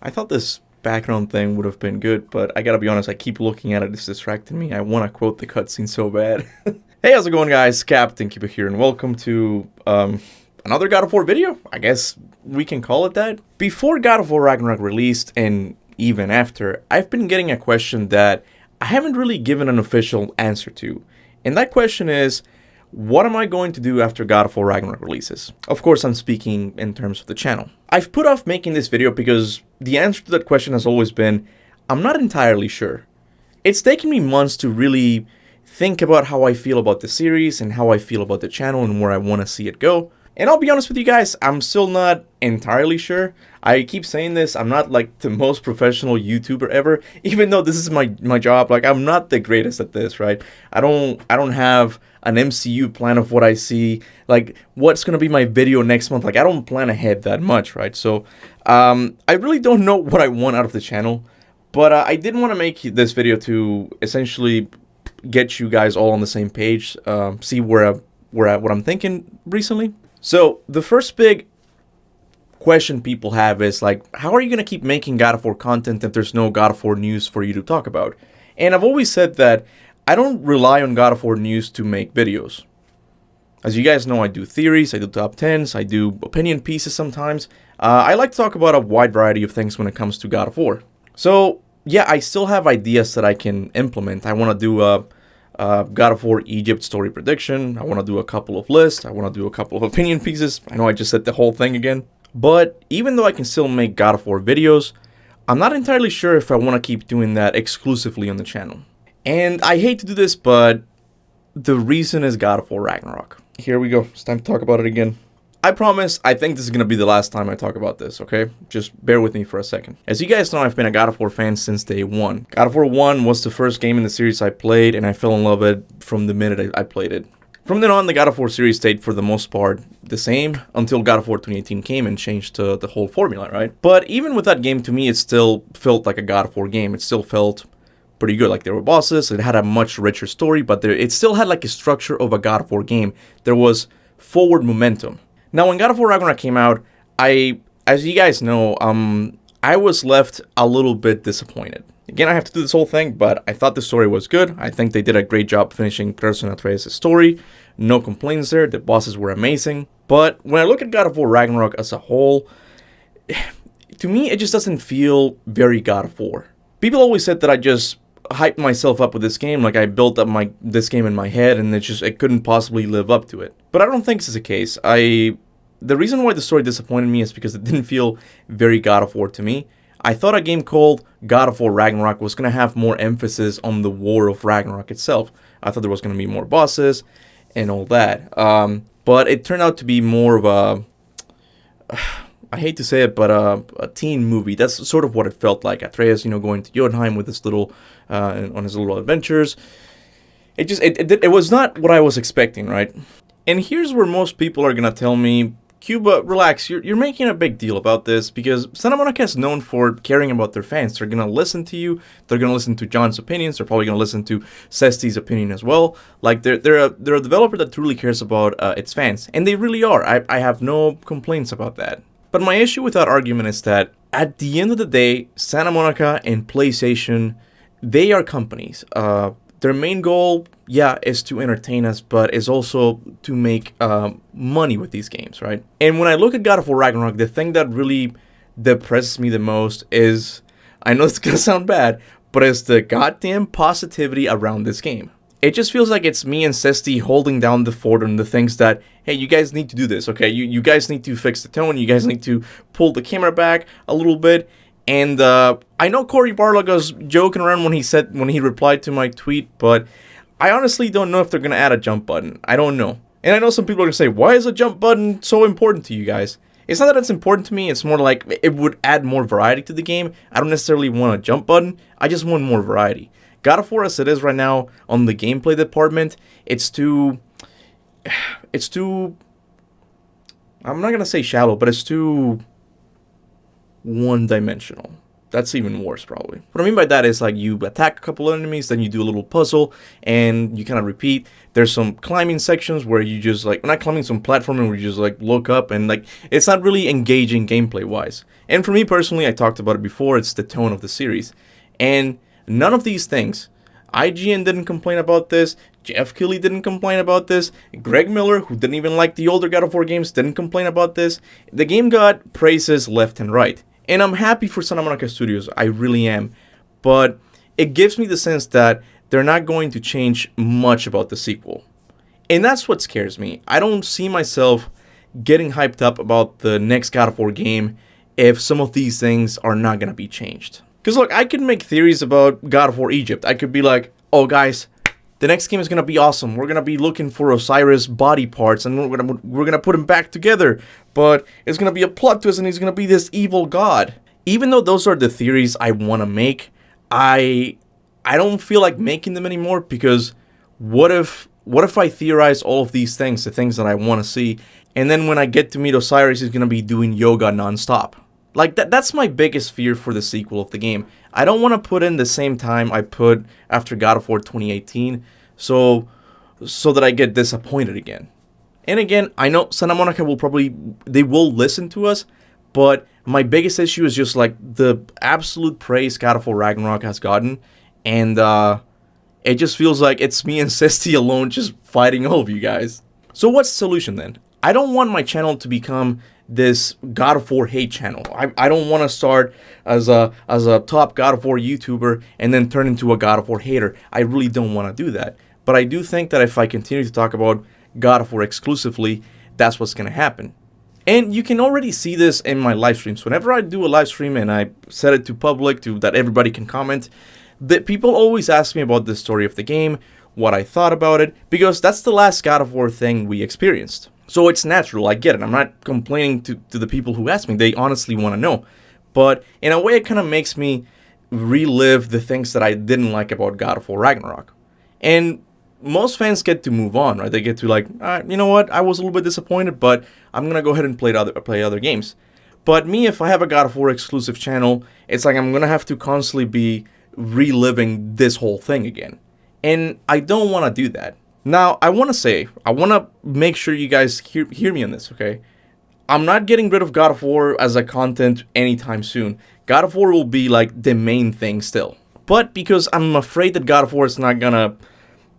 I thought this background thing would have been good, but I gotta be honest, I keep looking at it, it's distracting me. I want to quote the cutscene so bad. Hey, how's it going, guys? Captain Kuba here, and welcome to another God of War video. I guess we can call it that. Before God of War Ragnarok released, and even after, I've been getting a question that I haven't really given an official answer to. And that question is, what am I going to do after God of War Ragnarok releases? Of course, I'm speaking in terms of the channel. I've put off making this video because the answer to that question has always been, I'm not entirely sure. It's taken me months to really think about how I feel about the series and how I feel about the channel and where I want to see it go. And I'll be honest with you guys, I'm still not entirely sure. I keep saying this, I'm not like the most professional YouTuber ever, even though this is my job. Like, I'm not the greatest at this, right? I don't have an MCU plan of what I see, like what's gonna be my video next month. Like, I don't plan ahead that much, right? So I really don't know what I want out of the channel, but I did want to make this video to essentially get you guys all on the same page, see where what I'm thinking recently. So the first big question people have is like, how are you going to keep making God of War content if there's no God of War news for you to talk about? And I've always said that I don't rely on God of War news to make videos. As you guys know, I do theories, I do top 10s, I do opinion pieces sometimes. I like to talk about a wide variety of things when it comes to God of War. So yeah, I still have ideas that I can implement. I want to do a God of War Egypt story prediction. I want to do a couple of lists. I want to do a couple of opinion pieces. I know I just said the whole thing again. But even though I can still make God of War videos, I'm not entirely sure if I want to keep doing that exclusively on the channel. And I hate to do this, but the reason is God of War Ragnarok. Here we go. It's time to talk about it again. I promise, I think this is going to be the last time I talk about this, okay? Just bear with me for a second. As you guys know, I've been a God of War fan since day one. God of War 1 was the first game in the series I played, and I fell in love with it from the minute I played it. From then on, the God of War series stayed for the most part the same until God of War 2018 came and changed the whole formula, right? But even with that game, to me, it still felt like a God of War game. It still felt pretty good. Like, there were bosses, it had a much richer story, but it still had like a structure of a God of War game. There was forward momentum. Now, when God of War Ragnarok came out, as you guys know, I was left a little bit disappointed. Again, I have to do this whole thing, but I thought the story was good. I think they did a great job finishing Kratos and Atreus' story. No complaints there. The bosses were amazing. But when I look at God of War Ragnarok as a whole, to me, it just doesn't feel very God of War. People always said that I just hyped myself up with this game, like I built up this game in my head, and it couldn't possibly live up to it. But I don't think this is the case. The reason why the story disappointed me is because it didn't feel very God of War to me. I thought a game called God of War Ragnarok was going to have more emphasis on the war of Ragnarok itself. I thought there was going to be more bosses and all that. But it turned out to be more of a, I hate to say it, but a teen movie. That's sort of what it felt like. Atreus, going to Jotunheim with his little, on his little adventures. It was not what I was expecting, right? And here's where most people are gonna tell me, Kuba, relax, you're making a big deal about this because Santa Monica is known for caring about their fans. They're gonna listen to you, they're gonna listen to John's opinions, they're probably gonna listen to Sesti's opinion as well. Like, they're a developer that truly cares about its fans, and they really are. I have no complaints about that. But my issue with that argument is that at the end of the day, Santa Monica and PlayStation, they are companies. Their main goal, yeah, is to entertain us, but is also to make money with these games, right? And when I look at God of War Ragnarok, the thing that really depresses me the most is, I know it's gonna sound bad, but it's the goddamn positivity around this game. It just feels like it's me and Sesti holding down the fort on the things that, hey, you guys need to do this, okay? You guys need to fix the tone, you guys need to pull the camera back a little bit. And I know Cory Barlog's joking around when he replied to my tweet, but I honestly don't know if they're gonna add a jump button. I don't know. And I know some people are gonna say, why is a jump button so important to you guys? It's not that it's important to me, it's more like it would add more variety to the game. I don't necessarily want a jump button, I just want more variety. God of War as it is right now on the gameplay department, it's too, I'm not gonna say shallow, but it's too one-dimensional. That's even worse, probably. What I mean by that is like you attack a couple enemies, then you do a little puzzle, and you kind of repeat. There's some climbing sections where you just like, not climbing, some platforming where you just like look up, and like it's not really engaging gameplay wise. And for me personally, I talked about it before, it's the tone of the series. And none of these things, IGN didn't complain about this, Jeff Keighley didn't complain about this, Greg Miller, who didn't even like the older God of War games, didn't complain about this. The game got praises left and right. And I'm happy for Santa Monica Studios, I really am. But it gives me the sense that they're not going to change much about the sequel. And that's what scares me. I don't see myself getting hyped up about the next God of War game if some of these things are not going to be changed. Because look, I could make theories about God of War Egypt. I could be like, oh guys, the next game is going to be awesome. We're going to be looking for Osiris body parts and we're going to put them back together. But it's going to be a plot twist and he's going to be this evil god. Even though those are the theories I want to make, I don't feel like making them anymore, because what if I theorize all of these things, the things that I want to see, and then when I get to meet Osiris, he's going to be doing yoga nonstop. Like, that's my biggest fear for the sequel of the game. I don't want to put in the same time I put after God of War 2018, so that I get disappointed again. And again, I know Santa Monica they will listen to us, but my biggest issue is just like the absolute praise God of War Ragnarok has gotten, and it just feels like it's me and Cesty alone just fighting all of you guys. So what's the solution then? I don't want my channel to become this God of War hate channel. I don't want to start as a top God of War YouTuber and then turn into a God of War hater. I really don't want to do that. But I do think that if I continue to talk about God of War exclusively, that's what's going to happen. And you can already see this in my live streams. Whenever I do a live stream and I set it to public that everybody can comment, that people always ask me about the story of the game, what I thought about it, because that's the last God of War thing we experienced. So it's natural, I get it. I'm not complaining to the people who ask me. They honestly want to know. But in a way, it kind of makes me relive the things that I didn't like about God of War Ragnarok. And most fans get to move on, right? They get to like, you know what? I was a little bit disappointed, but I'm going to go ahead and play other games. But me, if I have a God of War exclusive channel, it's like I'm going to have to constantly be reliving this whole thing again. And I don't want to do that. Now, I want to make sure you guys hear me on this, okay? I'm not getting rid of God of War as a content anytime soon. God of War will be like the main thing still. But because I'm afraid that God of War is not gonna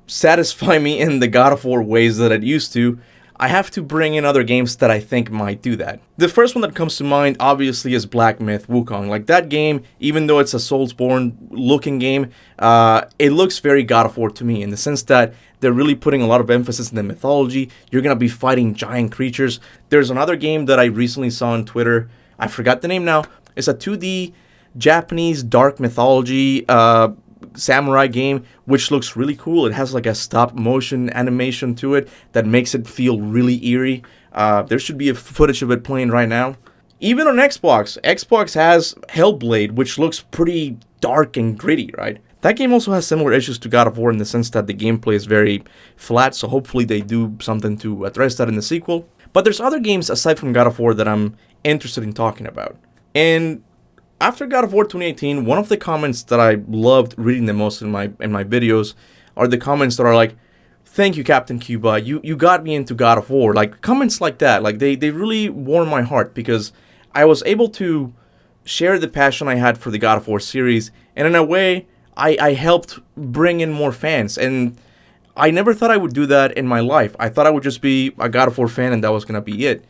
satisfy me in the God of War ways that it used to, I have to bring in other games that I think might do that. The first one that comes to mind, obviously, is Black Myth Wukong. Like, that game, even though it's a Soulsborne looking game, it looks very God of War to me, in the sense that they're really putting a lot of emphasis in the mythology. You're gonna be fighting giant creatures. There's another game that I recently saw on Twitter, I forgot the name now. It's a 2D Japanese dark mythology samurai game, which looks really cool. It has like a stop motion animation to it that makes it feel really eerie. There should be a footage of it playing right now. Even on Xbox has Hellblade, which looks pretty dark and gritty, right? That game also has similar issues to God of War in the sense that the gameplay is very flat, so hopefully they do something to address that in the sequel. But there's other games aside from God of War that I'm interested in talking about. And after God of War 2018, one of the comments that I loved reading the most in my videos are the comments that are like, "Thank you, Captain Kuba, you got me into God of War." Like, comments like that, like they really warm my heart, because I was able to share the passion I had for the God of War series, and in a way, I helped bring in more fans. And I never thought I would do that in my life. I thought I would just be a God of War fan and that was gonna be it.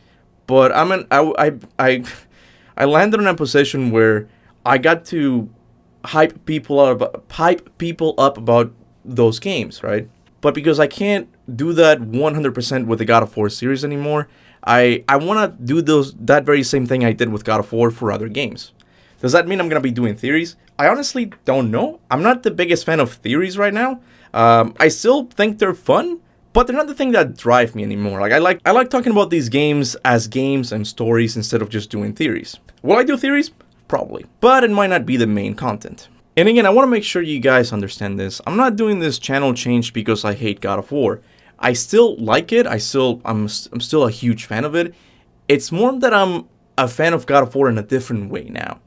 But I landed in a position where I got to hype people up about those games, right? But because I can't do that 100% with the God of War series anymore, I want to do that very same thing I did with God of War for other games. Does that mean I'm going to be doing theories? I honestly don't know. I'm not the biggest fan of theories right now. I still think they're fun, but they're not the thing that drive me anymore. Like, I like talking about these games as games and stories instead of just doing theories. Will I do theories? Probably. But it might not be the main content. And again, I want to make sure you guys understand this. I'm not doing this channel change because I hate God of War. I still like it. I'm still a huge fan of it. It's more that I'm a fan of God of War in a different way now.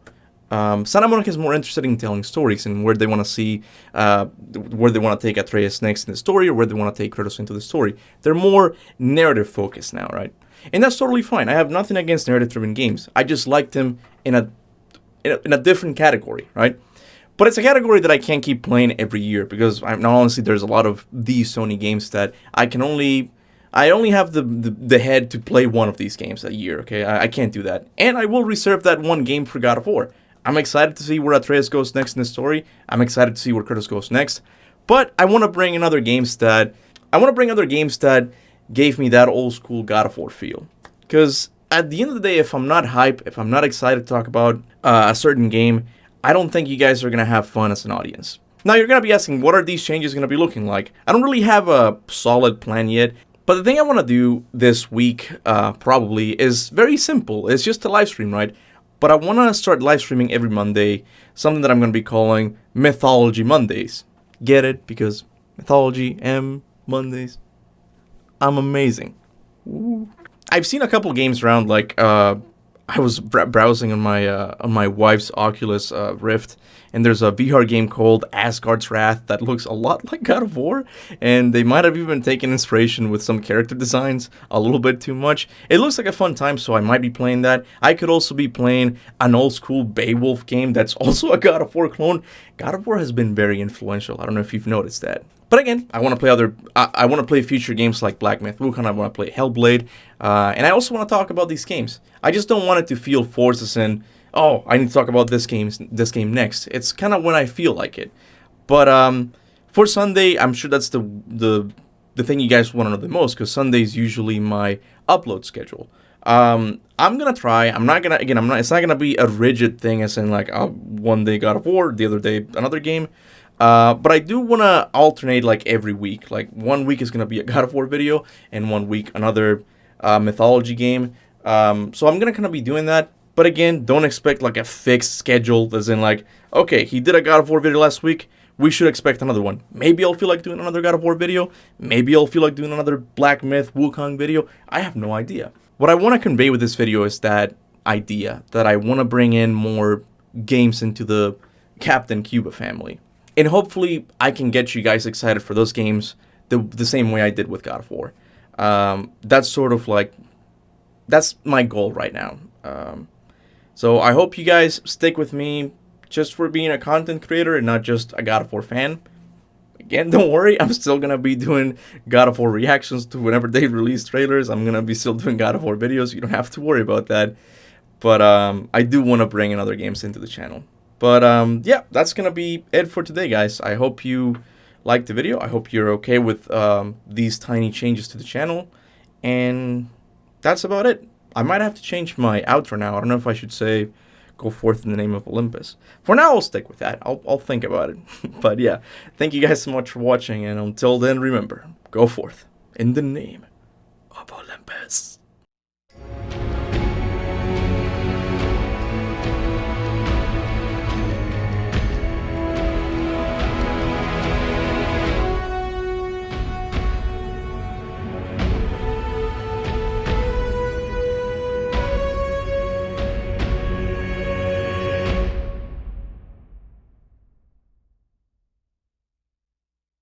Santa Monica is more interested in telling stories and where they want to see, where they want to take Atreus next in the story, or where they want to take Kratos into the story. They're more narrative focused now, right? And that's totally fine. I have nothing against narrative-driven games. I just like them in a different category, right? But it's a category that I can't keep playing every year because, honestly, there's a lot of these Sony games that I only have the head to play one of these games a year, okay? I can't do that. And I will reserve that one game for God of War. I'm excited to see where Atreus goes next in the story. I'm excited to see where Kratos goes next. But I want to bring in other games that gave me that old school God of War feel. Because at the end of the day, if I'm not hyped, if I'm not excited to talk about a certain game, I don't think you guys are going to have fun as an audience. Now, you're going to be asking, what are these changes going to be looking like? I don't really have a solid plan yet, but the thing I want to do this week, probably, is very simple. It's just a live stream, right? But I want to start live streaming every Monday, something that I'm going to be calling Mythology Mondays. Get it? Because Mythology, Mondays. I'm amazing. Ooh. I've seen a couple games around, like, I was browsing on my wife's Oculus Rift, and there's a VR game called Asgard's Wrath that looks a lot like God of War, and they might have even taken inspiration with some character designs a little bit too much. It looks like a fun time, so I might be playing that. I could also be playing an old school Beowulf game that's also a God of War clone. God of War has been very influential. I don't know if you've noticed that. But again, I want to play I want to play future games like Black Myth Wukong. I want to play Hellblade, and I also want to talk about these games. I just don't want it to feel forced as in, oh, I need to talk about this game next. It's kind of when I feel like it. But for Sunday, I'm sure that's the thing you guys want to know the most, because Sunday is usually my upload schedule. I'm gonna try. I'm not gonna. Again, I'm not. It's not gonna be a rigid thing, as in like one day God of War, the other day another game. But I do want to alternate like every week. Like 1 week is going to be a God of War video, and 1 week another mythology game. So I'm going to kind of be doing that. But again, don't expect like a fixed schedule, as in like, okay, he did a God of War video last week, we should expect another one. Maybe I'll feel like doing another God of War video. Maybe I'll feel like doing another Black Myth Wukong video. I have no idea. What I want to convey with this video is that idea that I want to bring in more games into the Kaptain Kuba family. And hopefully I can get you guys excited for those games the same way I did with God of War. That's sort of like, that's my goal right now. So I hope you guys stick with me just for being a content creator and not just a God of War fan. Again, don't worry, I'm still going to be doing God of War reactions to whenever they release trailers. I'm going to be still doing God of War videos. You don't have to worry about that. But I do want to bring in other games into the channel. But yeah, that's going to be it for today, guys. I hope you liked the video. I hope you're okay with these tiny changes to the channel. And that's about it. I might have to change my outro now. I don't know if I should say, go forth in the name of Olympus. For now, I'll stick with that. I'll think about it. But yeah, thank you guys so much for watching. And until then, remember, go forth in the name